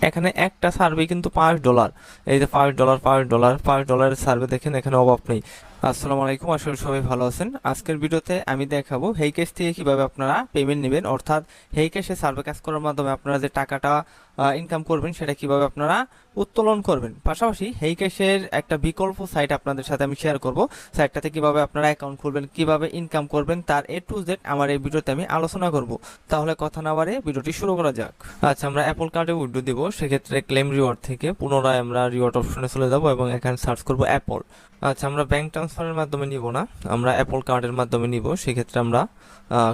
এখানে একটা সার্ভে কিন্তু $5। এই যে $5 $5 $5 সার্ভে দেখেন, এখানে অভাব নেই। আসসালামু আলাইকুম, আশা করি সবাই ভালো আছেন। আজকের ভিডিওতে আমি দেখাবো হেইকেশ থেকে কিভাবে আপনারা পেমেন্ট নেবেন, অর্থাৎ হেইকেশে সার্ভে কাজ করার মাধ্যমে আপনারা যে টাকাটা ইনকাম করবেন সেটা কিভাবে আপনারা উত্তোলন করবেন। পাশাপাশি হেইকেশের একটা বিকল্প সাইট আপনাদের সাথে আমি শেয়ার করব। সাইটটাতে কিভাবে আপনারা অ্যাকাউন্ট খুলবেন, কিভাবে ইনকাম করবেন, তার A to Z আমার এই ভিডিওতে আমি আলোচনা করব। তাহলে কথা না বাড়িয়ে ভিডিওটি শুরু করা যাক। আচ্ছা, আমরা অ্যাপল কার্ডে উইথড্র দিব, সেক্ষেত্রে ক্লেম রিওয়ার্ড থেকে পুনরায় আমরা রিওয়ার্ড অপশনে চলে যাব এবং এখানে সার্চ করব অ্যাপল। আচ্ছা, আমরা ব্যাংক ট্রান্সফারের মাধ্যমে নিব না, আমরা অ্যাপল কার্ডের মাধ্যমে নিব। সেক্ষেত্রে আমরা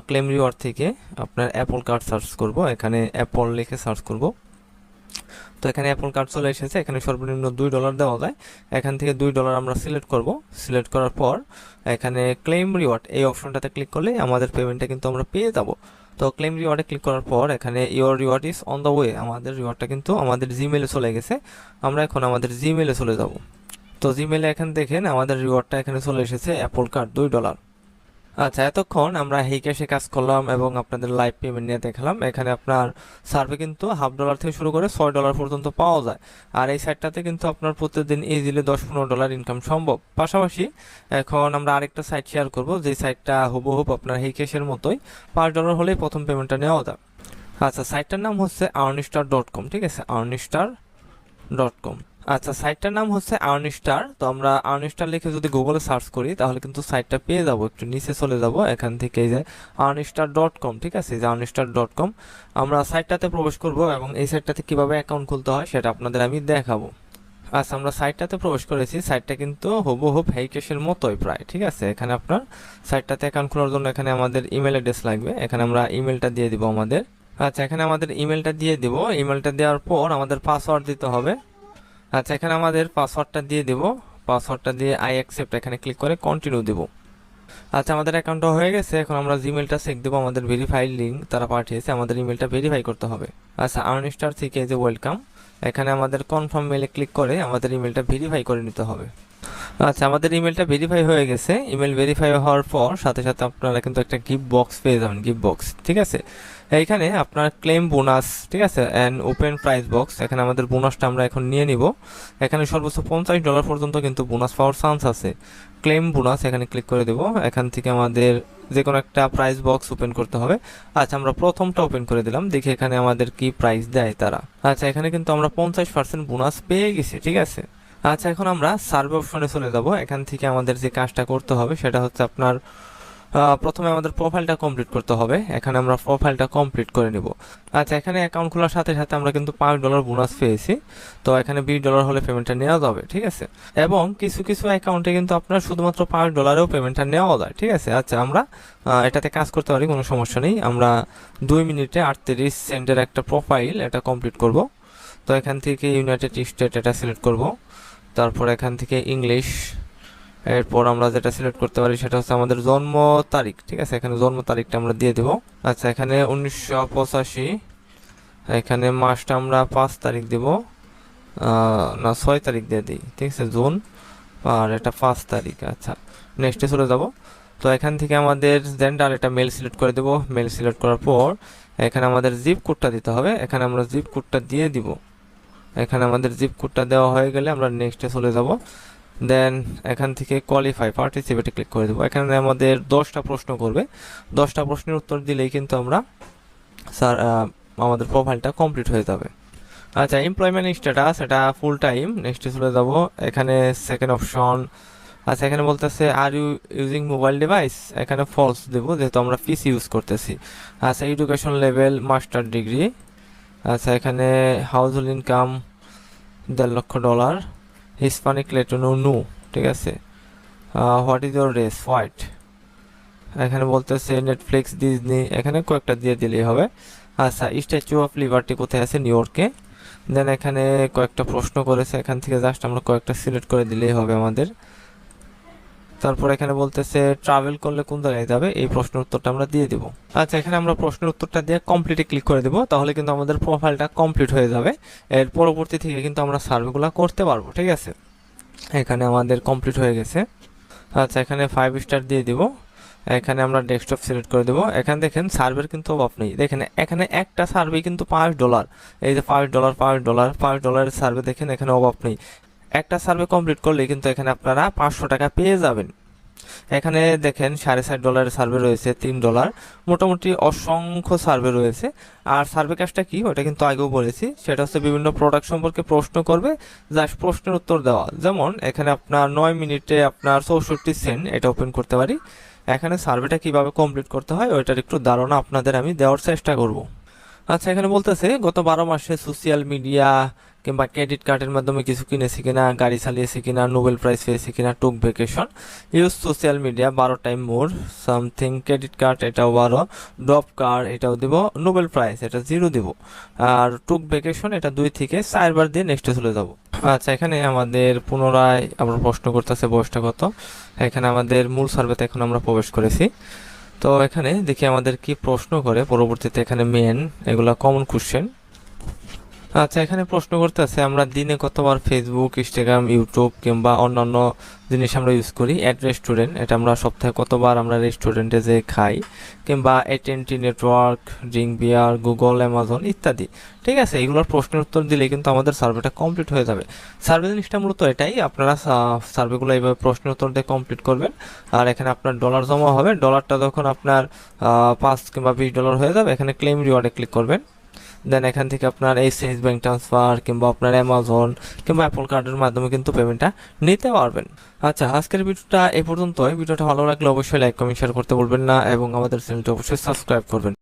ক্লেম রিওয়ার্ড থেকে আপনার অ্যাপল কার্ড সার্চ করব, এখানে অ্যাপল লিখে সার্চ করব। তো এখানে অ্যাপল কার্ড চলে এসেছে, এখানে সর্বনিম্ন $2 দেওয়া যায়। এখান থেকে $2 আমরা সিলেক্ট করব। সিলেক্ট করার পর এখানে ক্লেম রিওয়ার্ড এই অপশনটাতে ক্লিক করলে আমাদের পেমেন্টটা কিন্তু আমরা পেয়ে যাব। তো ক্লেম রিওয়ার্ডে ক্লিক করার পর এখানে your reward is on the way, আমাদের রিওয়ার্ডটা কিন্তু আমাদের জিমেলে চলে গেছে। আমরা এখন আমাদের জিমেলে চলে যাব। তো জিমেলে এখানে দেখেন আমাদের রিওয়ার্ডটা এখানে চলে এসেছে, অ্যাপল কার্ড $2। আচ্ছা, এতক্ষণ আমরা হেইকেশে কাজ করলাম এবং আপনাদের লাইভ পেমেন্ট নিয়ে দেখালাম। এখানে আপনার সার্ভে কিন্তু $1/2 থেকে শুরু করে $6 পর্যন্ত পাওয়া যায়। আর এই সাইটটাতে কিন্তু আপনার প্রতিদিন ইজিলি $10-15 ইনকাম সম্ভব। পাশাপাশি এখন আমরা আরেকটা সাইট শেয়ার করব, যে সাইটটা হুবহুব আপনার হেইকেশের মতোই, $5 হলেই প্রথম পেমেন্টটা নেওয়া যায়। আচ্ছা, সাইটটার নাম হচ্ছে earnstar.com, ঠিক আছে, earnstar.com। আচ্ছা, সাইটটার নাম হচ্ছে আর্নিস্টার। তো আমরা আর্নিস্টার লিখে যদি গুগলে সার্চ করি তাহলে কিন্তু সাইটটা পেয়ে যাব। একটু নিচে চলে যাব, এখান থেকে এই যে earnstar.com, ঠিক আছে, এই যে earnstar.com। আমরা সাইটটাতে প্রবেশ করব এবং এই সাইটটাতে কিভাবে অ্যাকাউন্ট খুলতে হয় সেটা আপনাদের আমি দেখাবো। আচ্ছা, আমরা সাইটটাতে প্রবেশ করেছি। সাইটটা কিন্তু হুবহুব হেইকেশের মতোই প্রায়, ঠিক আছে। এখানে আপনার সাইটটাতে অ্যাকাউন্ট খোলার জন্য এখানে আমাদের ইমেল অ্যাড্রেস লাগবে, এখানে আমরা ইমেলটা দিয়ে দিব আমাদের। আচ্ছা, এখানে আমাদের ইমেলটা দিয়ে দিব। ইমেলটা দেওয়ার পর আমাদের পাসওয়ার্ড দিতে হবে। আচ্ছা, এখানে আমাদের পাসওয়ার্ডটা দিয়ে দেব। পাসওয়ার্ডটা দিয়ে আই অ্যাকসেপ্ট এখানে ক্লিক করে কন্টিনিউ দেব। আচ্ছা, আমাদের অ্যাকাউন্টটা হয়ে গেছে। এখন আমরা জিমেলটা চেক দেবো, আমাদের ভেরিফাইড লিঙ্ক তারা পাঠিয়েছে, আমাদের ইমেলটা ভেরিফাই করতে হবে। আচ্ছা, আর্নিস্টার থেকে যে ওয়েলকাম, এখানে আমাদের কনফার্ম মেলে ক্লিক করে আমাদের ইমেলটা ভেরিফাই করে নিতে হবে। আচ্ছা, আমাদের ইমেলটা ভেরিফাই হয়ে গেছে। ইমেল ভেরিফাই হওয়ার পর সাথে সাথে আপনারা কিন্তু একটা গিফট বক্স পেয়ে যাবেন, গিফট বক্স, ঠিক আছে। এইখানে আপনার ক্লেম বোনাস, ঠিক আছে, অ্যান্ড ওপেন প্রাইস বক্স, এখানে আমাদের বোনাসটা আমরা এখন নিয়ে নিব। এখানে সর্বোচ্চ $50 পর্যন্ত কিন্তু বোনাস পাওয়ার চান্স আছে। ক্লেম বোনাস এখানে ক্লিক করে দেব। এখান থেকে আমাদের যে কোনো একটা প্রাইস বক্স ওপেন করতে হবে। আচ্ছা, আমরা প্রথমটা ওপেন করে দিলাম, দেখি এখানে আমাদের কি প্রাইস দেয় তারা। আচ্ছা, এখানে কিন্তু আমরা 50% বোনাস পেয়ে গেছি, ঠিক আছে। আচ্ছা, এখন আমরা সার্ভে অপশনে চলে যাব। এখান থেকে আমাদের যে কাজটা করতে হবে সেটা হচ্ছে আপনার প্রথমে আমাদের প্রোফাইলটা কমপ্লিট করতে হবে। এখানে আমরা প্রোফাইলটা কমপ্লিট করে নিব। আচ্ছা, এখানে অ্যাকাউন্ট খোলার সাথে সাথে আমরা কিন্তু $5 বোনাস পেয়েছি। তো এখানে $20 হলে পেমেন্টটা নেওয়া যাবে, ঠিক আছে। এবং কিছু কিছু অ্যাকাউন্টে কিন্তু আপনার শুধুমাত্র $5-এও পেমেন্টটা নেওয়া যায়, ঠিক আছে। আচ্ছা, আমরা এটাতে কাজ করতে পারি, কোনো সমস্যা নেই। আমরা 2 মিনিটে 38 সেন্টের একটা প্রোফাইল এটা কমপ্লিট করব। তো এখান থেকে ইউনাইটেড স্টেট এটা সিলেক্ট করব, তারপর এখান থেকে ইংলিশ, এরপর আমরা যেটা সিলেক্ট করতে পারি সেটা হচ্ছে আমাদের জন্ম তারিখ, ঠিক আছে। এখানে জন্ম তারিখটা আমরা দিয়ে দেব। আচ্ছা, এখানে 1985, এখানে মাসটা আমরা 5 তারিখ দেব, না 6 তারিখ দিয়ে দিই, ঠিক আছে, জুন, আর এটা 5 তারিখ। আচ্ছা, নেক্সটে চলে যাব। তো এখান থেকে আমাদের জেন্ডার এটা মেল সিলেক্ট করে দেব। মেল সিলেক্ট করার পর এখানে আমাদের জিপ কোডটা দিতে হবে, এখানে আমরা জিপ কোডটা দিয়ে দিব। এখানে আমাদের জিপ কোডটা দেওয়া হয়ে গেলে আমরা নেক্সটে চলে যাব। দেন এখান থেকে কোয়ালিফাই পার্টিসিপেটে ক্লিক করে দেবো। এখানে আমাদের 10টা প্রশ্ন করবে, 10টা প্রশ্নের উত্তর দিলেই কিন্তু আমরা আমাদের প্রোফাইলটা কমপ্লিট হয়ে যাবে। আচ্ছা, এমপ্লয়মেন্ট স্ট্যাটাস এটা ফুল টাইম, নেক্সটে চলে যাব। এখানে সেকেন্ড অপশন, আচ্ছা, এখানে বলতেছে are you using mobile device, এখানে ফলস দেবো যেহেতু আমরা পিসি ইউজ করতেছি। আচ্ছা, এডুকেশন লেভেল মাস্টার ডিগ্রি। আচ্ছা, এখানে household income $1.5 lakh, Hispanic Latino no, ঠিক আছে। What is your race, white. এখানে বলতেছে নেটফ্লিক্স, ডিজনি, এখানে কয়েকটা দিয়ে দিলেই হবে। আচ্ছা, স্ট্যাচু অফ লিবার্টি কোথায় আছে, নিউ ইয়র্কে। দেন এখানে কয়েকটা প্রশ্ন করেছে, এখান থেকে জাস্ট আমরা কয়েকটা সিলেক্ট করে দিলেই হবে আমাদের। তারপর এখানে বলতেছে ট্রাভেল করলে কোন জায়গায় যাবে, এই প্রশ্নের উত্তরটা আমরা দিয়ে দিব। আচ্ছা, এখানে আমরা প্রশ্নের উত্তরটা দিয়ে কমপ্লিটে ক্লিক করে দেবো, তাহলে কিন্তু আমাদের প্রোফাইলটা কমপ্লিট হয়ে যাবে। এর পরবর্তী থেকে কিন্তু আমরা সার্ভেগুলো করতে পারবো, ঠিক আছে। এখানে আমাদের কমপ্লিট হয়ে গেছে। আচ্ছা, এখানে 5 স্টার দিয়ে দিব। এখানে আমরা ডেস্কটপ সিলেক্ট করে দেবো। এখানে দেখেন সার্ভের কিন্তু অভাব নেই। দেখেন এখানে একটা সার্ভে কিন্তু $5, এই যে $5 $5 $5 সার্ভে দেখেন এখানে অভাব নেই। একটা সার্ভে কমপ্লিট করলে কিন্তু এখানে আপনারা 500 টাকা পেয়ে যাবেন। এখানে দেখেন $60.5 সার্ভে রয়েছে, $3, মোটামুটি অসংখ্য সার্ভে রয়েছে। আর সার্ভে কাজটা কি ওটা কিন্তু আগেও বলেছি, সেটা হচ্ছে বিভিন্ন প্রোডাক্ট সম্পর্কে প্রশ্ন করবে, জাস্ট প্রশ্নের উত্তর দেওয়া। যেমন এখানে আপনার 9 মিনিটে আপনার 64 সেন্ট এটা ওপেন করতে পারি। এখানে সার্ভেটা কিভাবে কমপ্লিট করতে হয় ওইটার একটু ধারণা আপনাদের আমি দেওয়ার চেষ্টা করব। আচ্ছা, এখানে বলতেছে গত 12 মাসে সোশ্যাল মিডিয়া কিংবা ক্রেডিট কার্ডের মাধ্যমে কিছু কিনেছি কিনা, গাড়ি চালিয়েছি কিনা, নোবেল প্রাইজ পেয়েছি কিনা, took vacation, use social media 12 time more something, credit card এটাও 12, ড্রপ কার্ড এটাও দিব, নোবেল প্রাইজ এটা 0 দিব, আর টুক ভ্যাকেশন এটা 2 থেকে 4 বার দিয়ে নেক্সটে চলে যাব। আচ্ছা, এখানে আমাদের পুনরায় আমরা প্রশ্ন করতেছে বয়সটা কত। এখানে আমাদের মূল সার্ভেতে এখন আমরা প্রবেশ করেছি। তো এখানে দেখি আমাদের কি প্রশ্ন করে পরবর্তীতে। এখানে মেন এগুলা কমন কোশ্চেন। আচ্ছা, এখানে প্রশ্ন করতে আছে আমরা দিনে কতবার ফেসবুক, ইনস্টাগ্রাম, ইউটিউব কিংবা অন্যান্য জিনিস আমরা ইউজ করি। অ্যাট রেস্টুরেন্ট এটা আমরা সপ্তাহে কতবার আমরা রেস্টুরেন্টে যে খাই, কিংবা AT&T নেটওয়ার্ক, ড্রিঙ্ক বিয়ার, গুগল, অ্যামাজন ইত্যাদি। ঠিক আছে, এগুলোর প্রশ্নের উত্তর দিলে কিন্তু আমাদের সার্ভেটা কমপ্লিট হয়ে যাবে। সার্ভে জিনিসটা মূলত এটাই, আপনারা সার্ভেগুলো এইভাবে প্রশ্নের উত্তর দিয়ে কমপ্লিট করবেন। আর এখানে আপনার ডলার জমা হবে, ডলারটা যখন আপনার 5 কিংবা $20 হয়ে যাবে, এখানে ক্লেম রিওয়ার্ডে ক্লিক করবেন। দেন এখান থেকে আপনার এইচএস ব্যাংক ট্রান্সফার কিংবা আপনার অ্যামাজন কিংবা অ্যাপল কার্ডের মাধ্যমে কিন্তু পেমেন্টটা নিতে পারবেন। আচ্ছা, আজকের ভিডিওটা এই পর্যন্তই। ভিডিওটা ভালো লাগলে অবশ্যই লাইক, কমেন্ট, শেয়ার করতে ভুলবেন না এবং আমাদের চ্যানেলটি অবশ্যই সাবস্ক্রাইব করবেন।